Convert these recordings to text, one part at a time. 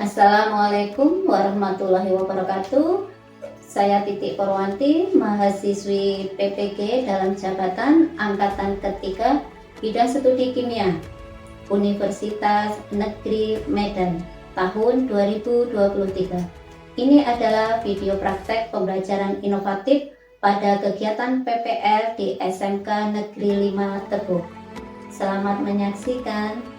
Assalamualaikum warahmatullahi wabarakatuh. Saya Titik Porwanti, mahasiswi PPG dalam jabatan Angkatan Ketiga Bidang Studi Kimia Universitas Negeri Medan tahun 2023. Ini adalah video praktek pembelajaran inovatif pada kegiatan PPL di SMK Negeri 5 Tebo. Selamat menyaksikan.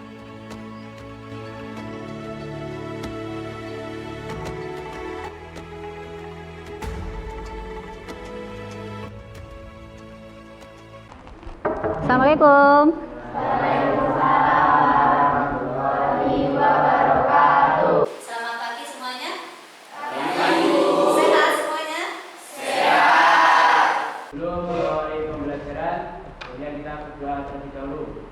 Assalamualaikum. Selamat pagi semuanya. Sehat semuanya? Sebelum memulai pembelajaran, kemudian kita berdoa terlebih dahulu.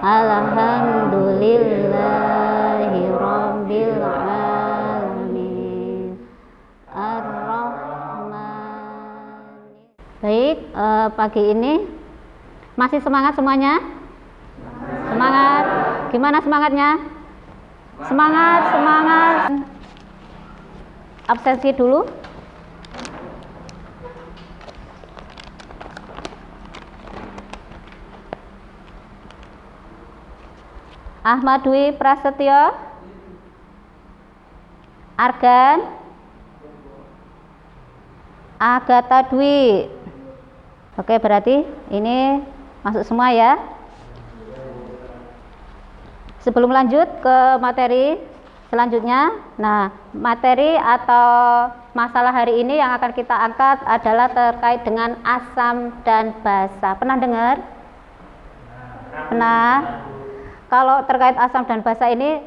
Alhamdulillahirabbil alamin. Ar-Rahman. Baik, pagi ini masih semangat semuanya? Semangat. Gimana semangatnya? Semangat. Absensi dulu. Ahmad Dwi Prasetyo, Argan, Agatha Dwi. Oke, berarti ini masuk semua ya. Sebelum lanjut ke materi selanjutnya, nah materi atau masalah hari ini yang akan kita angkat adalah terkait dengan asam dan basa. Pernah dengar? Pernah? Kalau terkait asam dan basa ini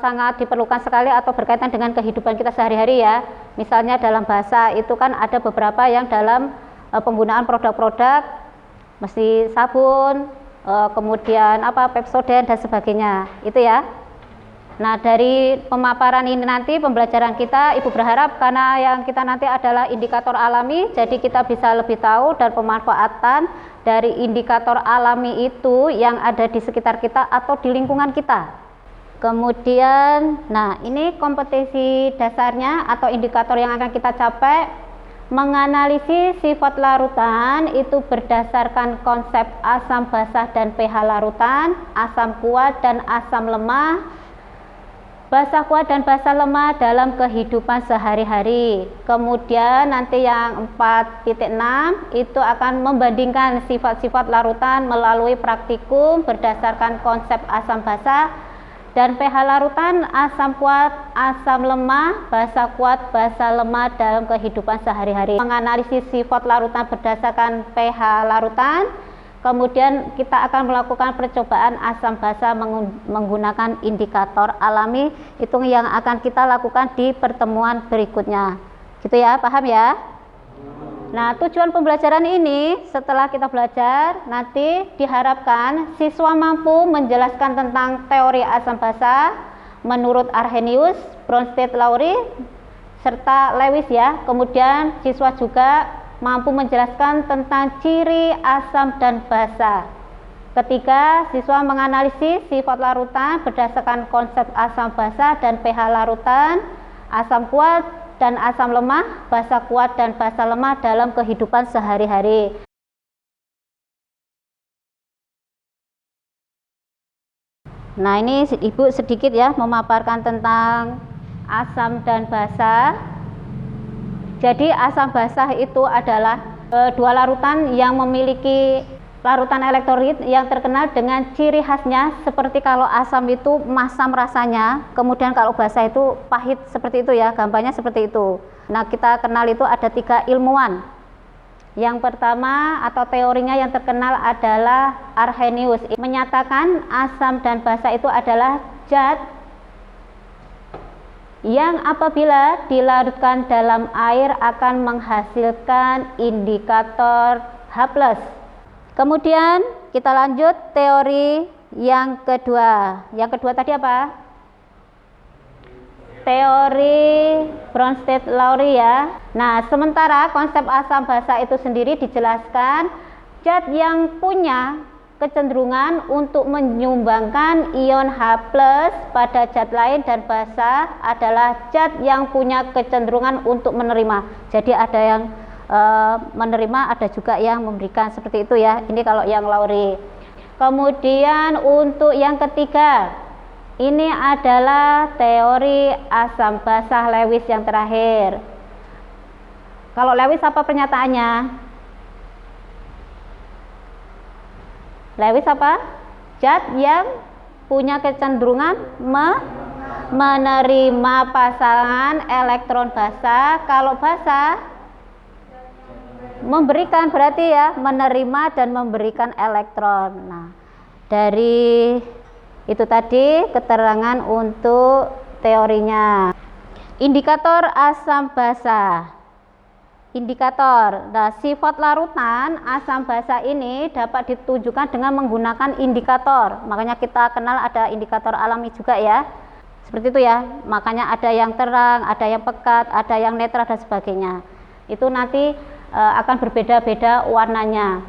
sangat diperlukan sekali atau berkaitan dengan kehidupan kita sehari-hari ya. Misalnya dalam basa itu kan ada beberapa yang dalam penggunaan produk-produk mesti sabun, kemudian Pepsodent dan sebagainya, itu ya. Nah, dari pemaparan ini nanti pembelajaran kita, Ibu berharap karena yang kita nanti adalah indikator alami, jadi kita bisa lebih tahu dan pemanfaatan dari indikator alami itu yang ada di sekitar kita atau di lingkungan kita. Kemudian, nah ini kompetensi dasarnya atau indikator yang akan kita capai. Menganalisis sifat larutan itu berdasarkan konsep asam basa dan pH larutan, asam kuat dan asam lemah, basa kuat dan basa lemah dalam kehidupan sehari-hari. Kemudian nanti yang 4.6 itu akan membandingkan sifat-sifat larutan melalui praktikum berdasarkan konsep asam basa dan pH larutan, asam kuat, asam lemah, basa kuat, basa lemah dalam kehidupan sehari-hari. Menganalisis sifat larutan berdasarkan pH larutan, kemudian kita akan melakukan percobaan asam basa menggunakan indikator alami. Itu yang akan kita lakukan di pertemuan berikutnya. Gitu ya, paham ya? Nah, tujuan pembelajaran ini setelah kita belajar, nanti diharapkan siswa mampu menjelaskan tentang teori asam basa menurut Arrhenius, Bronsted Lowry, serta Lewis ya. Kemudian siswa juga mampu menjelaskan tentang ciri asam dan basa. Ketiga, siswa menganalisis sifat larutan berdasarkan konsep asam basa dan pH larutan, asam kuat dan asam lemah, basa kuat dan basa lemah dalam kehidupan sehari-hari. Nah, ini Ibu sedikit ya memaparkan tentang asam dan basa. Jadi asam basa itu adalah dua larutan yang memiliki larutan elektrolit yang terkenal dengan ciri khasnya, seperti kalau asam itu masam rasanya, kemudian kalau basa itu pahit, seperti itu ya, gambarnya seperti itu. Nah, kita kenal itu ada 3 ilmuwan. Yang pertama atau teorinya yang terkenal adalah Arrhenius, menyatakan asam dan basa itu adalah zat yang apabila dilarutkan dalam air akan menghasilkan indikator H+. Kemudian kita lanjut teori yang kedua. Yang kedua tadi apa? Teori Bronsted Lowry ya. Nah, sementara konsep asam basa itu sendiri dijelaskan zat yang punya kecenderungan untuk menyumbangkan ion H+ pada zat lain dan basa adalah zat yang punya kecenderungan untuk menerima. Jadi ada yang menerima, ada juga yang memberikan, seperti itu ya. Ini kalau yang Lowry. Kemudian untuk yang ketiga, ini adalah teori asam basa Lewis yang terakhir. Kalau Lewis apa pernyataannya? Lewis apa? Zat yang punya kecenderungan menerima pasangan elektron basa. Kalau basa memberikan, berarti ya menerima dan memberikan elektron. Nah, dari itu tadi keterangan untuk teorinya. Indikator asam basa. Indikator. Nah, sifat larutan asam basa ini dapat ditunjukkan dengan menggunakan indikator. Makanya kita kenal ada indikator alami juga ya. Seperti itu ya. Makanya ada yang terang, ada yang pekat, ada yang netral dan sebagainya. Itu nanti akan berbeda-beda warnanya.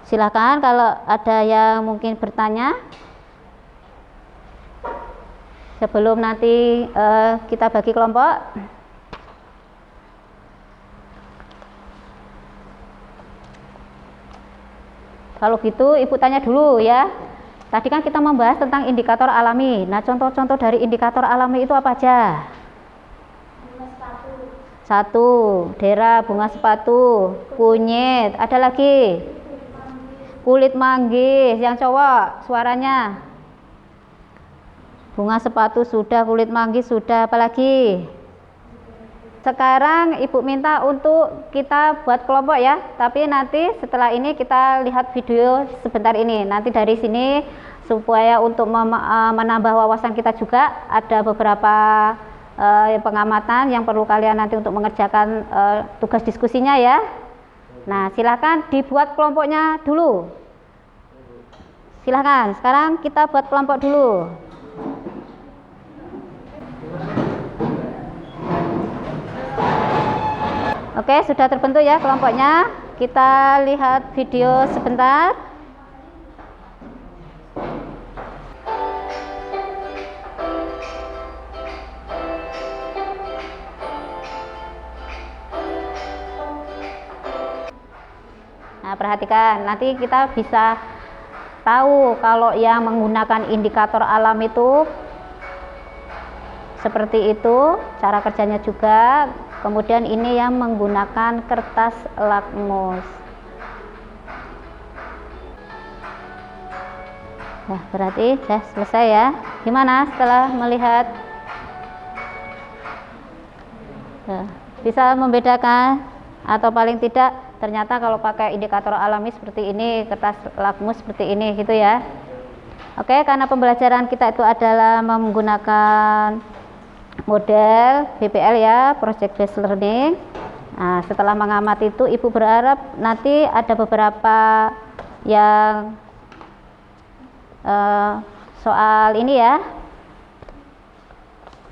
Silakan kalau ada yang mungkin bertanya. Sebelum nanti kita bagi kelompok. Kalau gitu Ibu tanya dulu ya. Tadi kan kita membahas tentang indikator alami. Nah, contoh-contoh dari indikator alami itu apa aja? Bunga sepatu. Satu, dera, bunga sepatu, kunyit. Ada lagi? Kulit manggis. Yang cowok suaranya. Bunga sepatu sudah, kulit manggis sudah. Apa lagi? Sekarang Ibu minta untuk kita buat kelompok ya, tapi nanti setelah ini kita lihat video sebentar ini. Nanti dari sini supaya untuk menambah wawasan kita juga ada beberapa pengamatan yang perlu kalian nanti untuk mengerjakan tugas diskusinya ya. Nah, silahkan dibuat kelompoknya dulu. Silahkan, sekarang kita buat kelompok dulu. Oke, sudah terbentuk ya kelompoknya. Kita lihat video sebentar. Nah, perhatikan, nanti kita bisa tahu kalau yang menggunakan indikator alam itu seperti itu, cara kerjanya juga. Kemudian ini yang menggunakan kertas lakmus. Nah, berarti sudah selesai ya. Gimana setelah melihat? Nah, bisa membedakan atau paling tidak ternyata kalau pakai indikator alami seperti ini, kertas lakmus seperti ini gitu ya. Oke, karena pembelajaran kita itu adalah menggunakan model BPL ya, Project Based Learning. Nah, setelah mengamati itu Ibu berharap nanti ada beberapa yang soal ini ya,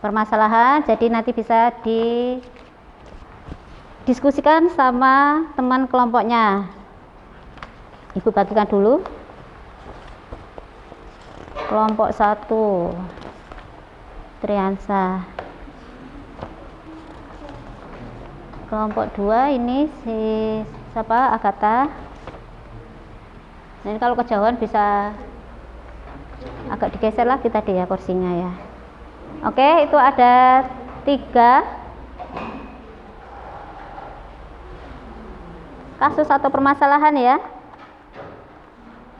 permasalahan, jadi nanti bisa didiskusikan sama teman kelompoknya. Ibu bagikan dulu. Kelompok 1 Triansa. Kelompok 2 ini si siapa? Agatha. Nah, ini kalau kejauhan bisa agak digeser lagi tadi ya kursinya ya. Oke, itu ada 3 kasus atau permasalahan ya.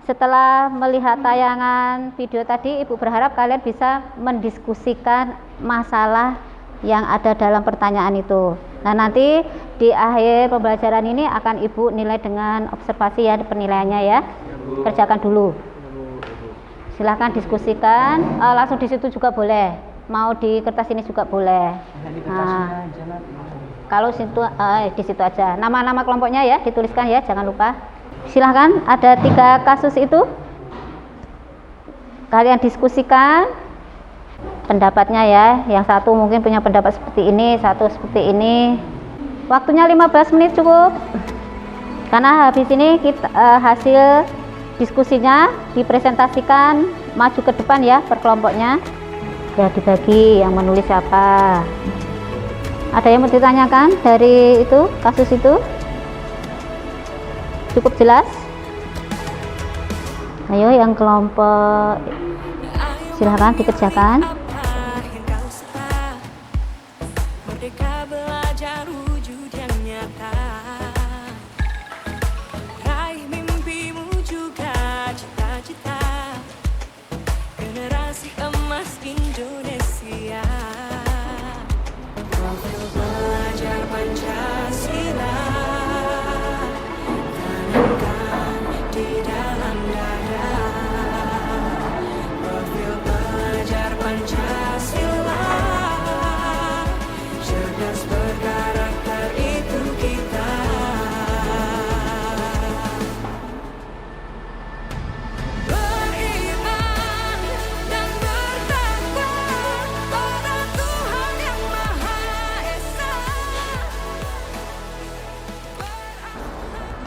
Setelah melihat tayangan video tadi, Ibu berharap kalian bisa mendiskusikan masalah yang ada dalam pertanyaan itu. Nah, nanti di akhir pembelajaran ini akan Ibu nilai dengan observasi ya, penilaiannya ya. Kerjakan dulu. Silahkan diskusikan, langsung di situ juga boleh. Mau di kertas ini juga boleh. Nah, kalau situ di situ aja. Nama-nama kelompoknya ya dituliskan ya, jangan lupa. Silahkan, ada 3 kasus itu. Kalian diskusikan pendapatnya ya. Yang satu mungkin punya pendapat seperti ini, satu seperti ini. Waktunya 15 menit cukup. Karena habis ini kita hasil diskusinya dipresentasikan maju ke depan ya per kelompoknya. Ya dibagi yang menulis siapa. Ada yang mau ditanyakan dari itu kasus itu? Cukup jelas? Ayo yang kelompok silahkan dikerjakan.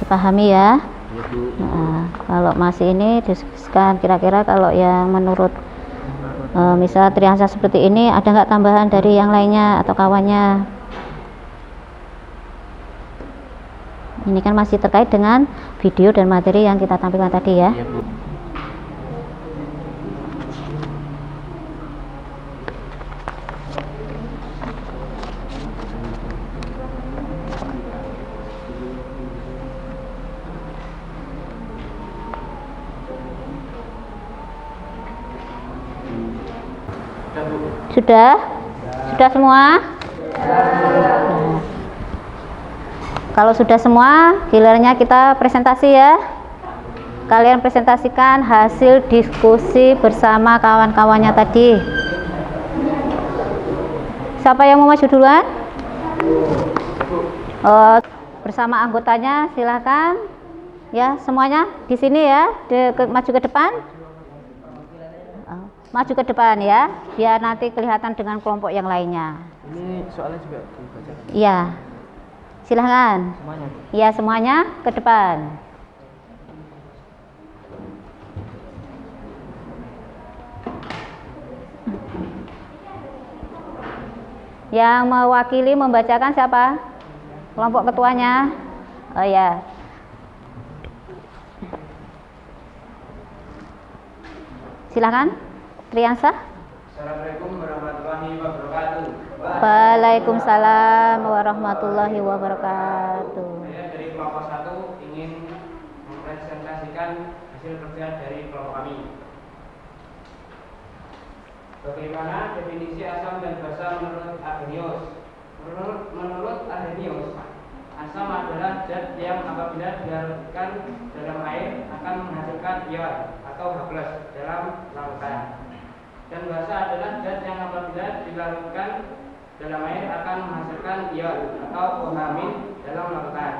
Dipahami ya. Nah, kalau masih ini diskusikan kira-kira kalau yang menurut misal triasa seperti ini ada nggak tambahan dari yang lainnya atau kawannya. Ini kan masih terkait dengan video dan materi yang kita tampilkan tadi ya. Iya, Bu. Sudah? Sudah semua? Nah, kalau sudah semua, gilirannya kita presentasi ya. Kalian presentasikan hasil diskusi bersama kawan-kawannya tadi. Siapa yang mau maju duluan? Bersama anggotanya silahkan. Ya, semuanya di sini ya, maju ke depan. Maju ke depan ya, biar nanti kelihatan dengan kelompok yang lainnya. Ini soalnya juga dibacakan. Iya, silahkan. Semuanya. Iya, semuanya ke depan. Yang mewakili membacakan siapa? Kelompok ketuanya. Oh ya. Silahkan. Triansa. Assalamualaikum warahmatullahi wabarakatuh. Waalaikumsalam warahmatullahi wabarakatuh. Saya dari kelompok 1 ingin mempresentasikan hasil kerja dari kelompok kami. Bagaimana definisi asam dan basa menurut Arrhenius? Menurut Arrhenius, asam adalah zat yang apabila dilarutkan dalam air akan menghasilkan ion atau H+ dalam larutan. Dan basa adalah zat yang apabila dilarutkan dalam air akan menghasilkan ion atau OH- dalam larutan.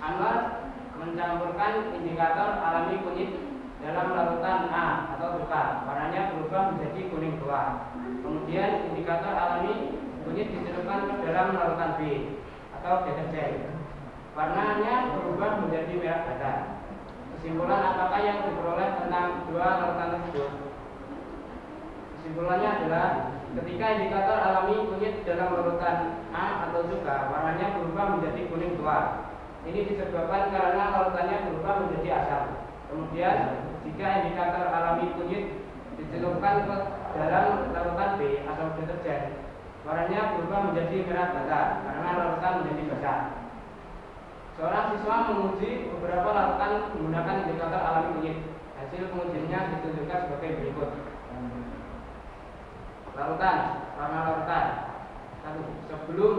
Anwar mencampurkan indikator alami kunyit dalam larutan A atau suka, warnanya berubah menjadi kuning tua. Kemudian indikator alami kunyit dicelupkan ke dalam larutan B atau deterjen, warnanya berubah menjadi merah bata. Kesimpulan apakah yang diperoleh tentang dua larutan tersebut? Kesimpulannya adalah ketika indikator alami kunyit dalam larutan A atau suka, warnanya berubah menjadi kuning tua. Ini disebabkan karena larutannya berubah menjadi asam. Kemudian jika indikator alami kunyit dicelupkan ke dalam larutan B atau deterjen, warnanya berubah menjadi merah bata karena larutan menjadi basah. Seorang siswa menguji beberapa larutan menggunakan indikator alami kunyit. Hasil pengujiannya ditunjukkan sebagai berikut. Larutan, warna larutan. 1. Sebelum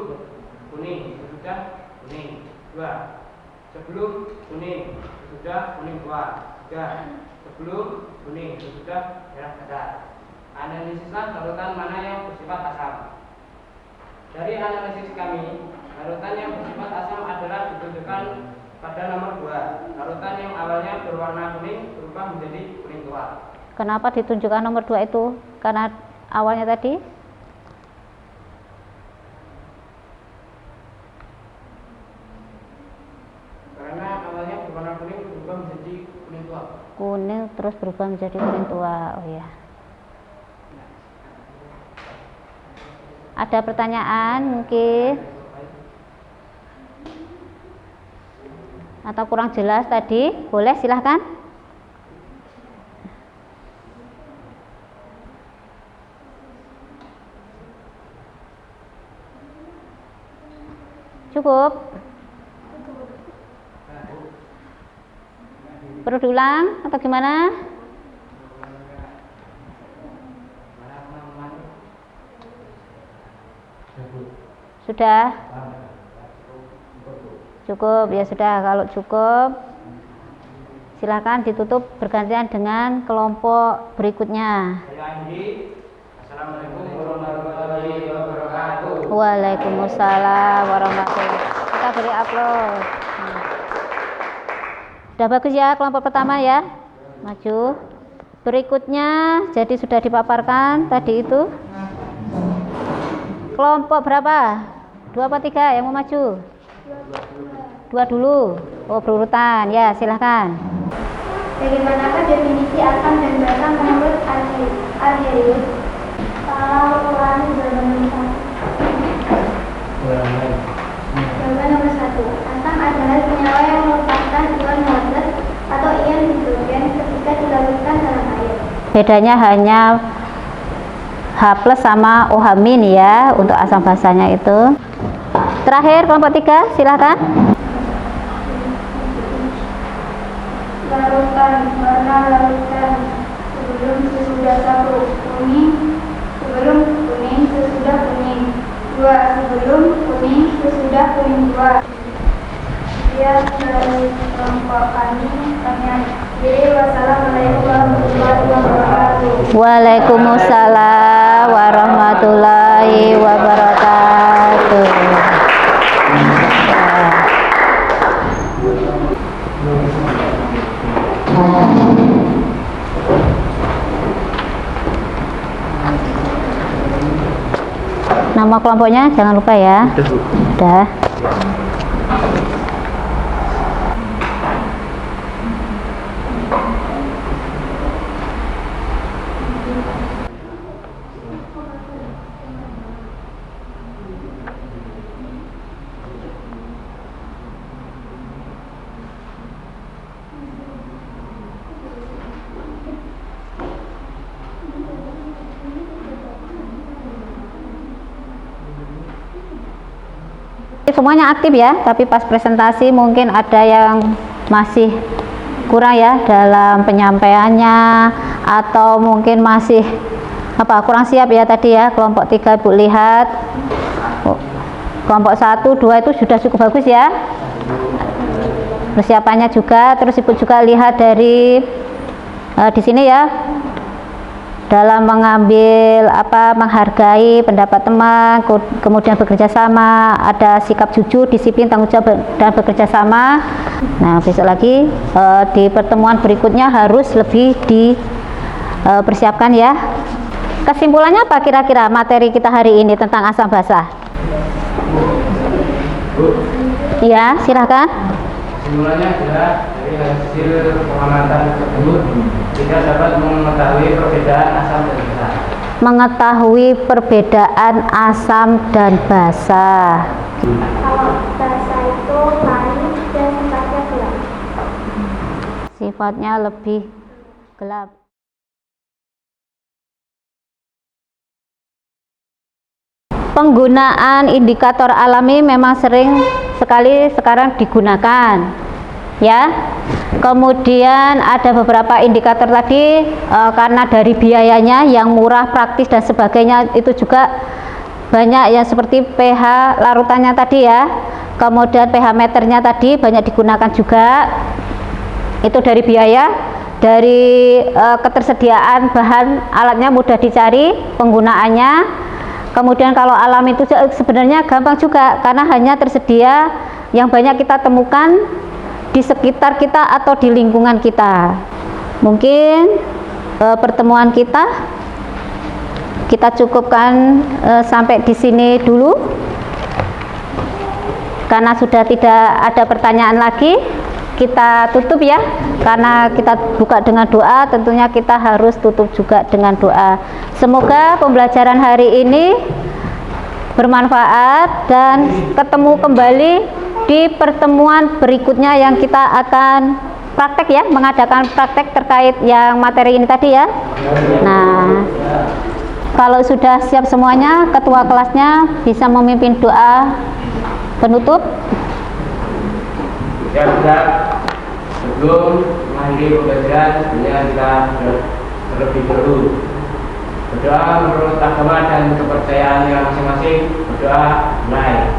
kuning, sesudah kuning. 2. Sebelum kuning, sesudah kuning tua. 3. Sebelum kuning, sesudah merah bata. Analisislah larutan mana yang bersifat asam. Dari analisis kami, larutan yang bersifat asam adalah ditunjukkan pada nomor 2. Larutan yang awalnya berwarna kuning berubah menjadi kuning tua. Kenapa ditunjukkan nomor 2 itu? Karena awalnya tadi kuning tua. Kuning terus berubah menjadi kuning tua. Oh ya. Ada pertanyaan mungkin? Atau kurang jelas tadi? Boleh silahkan. Cukup? Perlu diulang atau gimana? Sudah? Cukup, ya sudah. Kalau cukup, silakan ditutup bergantian dengan kelompok berikutnya. Assalamualaikum warahmatullahi wabarakatuh. Waalaikumsalam warahmatullahi wabarakatuh. Kita beri upload. Sudah bagus ya kelompok pertama ya. Maju. Berikutnya jadi sudah dipaparkan tadi itu. Kelompok berapa? 2 apa 3 yang mau maju? 2 dulu. Oh, berurutan. Ya, silahkan. Bagaimanakah definisi asam dan basa menurut Arhelius? Kalau ulangi jawaban nomor 1. Asam adalah senyawa yang melepaskan ion H+ atau ion hidrogen ketika dilarutkan dalam air. Bedanya hanya H+ sama OH- ya untuk asam basanya itu. Terakhir kelompok 3, silakan. Larutan, warna larutan sebelum sesudah 1, kuning sebelum kuning sesudah kuning 2, sebelum kuning sesudah kuning 2. Dia dari kelompok kami jadi wassalamualaikum warahmatullahi wabarakatuh. Waalaikumsalam warahmatullahi wabarakatuh. Nama kelompoknya jangan lupa ya. Udah. Semuanya aktif ya, tapi pas presentasi mungkin ada yang masih kurang ya dalam penyampaiannya, atau mungkin masih kurang siap ya tadi ya. Kelompok 3 Ibu lihat, kelompok 1, 2 itu sudah cukup bagus ya persiapannya juga. Terus Ibu juga lihat dari di sini ya, dalam mengambil menghargai pendapat teman, kemudian bekerja sama, ada sikap jujur, disiplin, tanggung jawab, dan bekerja sama. Nah, besok lagi di pertemuan berikutnya harus lebih dipersiapkan ya. Kesimpulannya apa kira-kira materi kita hari ini tentang asam basa? Ya, silahkan. Kesimpulannya adalah dari hasil pengamatan tersebut kita dapat mengetahui perbedaan asam dan basa. Mengetahui perbedaan asam dan basa. Kalau basa itu pahit dan sifatnya gelap. Sifatnya lebih gelap. Penggunaan indikator alami memang sering sekali sekarang digunakan ya. Kemudian ada beberapa indikator tadi karena dari biayanya yang murah, praktis dan sebagainya, itu juga banyak yang seperti pH larutannya tadi ya. Kemudian pH meternya tadi banyak digunakan juga. Itu dari biaya, dari ketersediaan bahan alatnya mudah dicari penggunaannya. Kemudian kalau alam itu sebenarnya gampang juga karena hanya tersedia yang banyak kita temukan di sekitar kita atau di lingkungan kita. Mungkin pertemuan kita cukupkan sampai di sini dulu karena sudah tidak ada pertanyaan lagi. kita tutup ya, karena kita buka dengan doa, tentunya kita harus tutup juga dengan doa. Semoga pembelajaran hari ini bermanfaat dan ketemu kembali di pertemuan berikutnya yang kita akan praktek ya, mengadakan praktek terkait yang materi ini tadi ya. Nah, kalau sudah siap semuanya, ketua kelasnya bisa memimpin doa penutup. Ya Ustaz, sebelum mengakhiri pembelajaran sebenarnya kita terlebih dahulu berdoa menurut agama dan kepercayaan yang masing-masing. Berdoa mulai.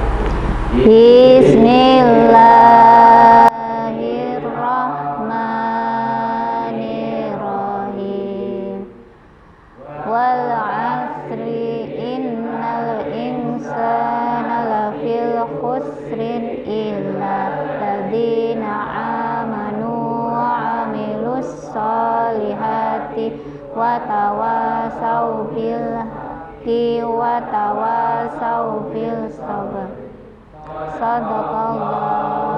Bismillahirrahmanirrahim. Wal asri innal insana lafil khusrin illa ladzina amanu wa amilus solihati wa tawasau bil haqqi wa tawasau bil sabr. Sadaqallah.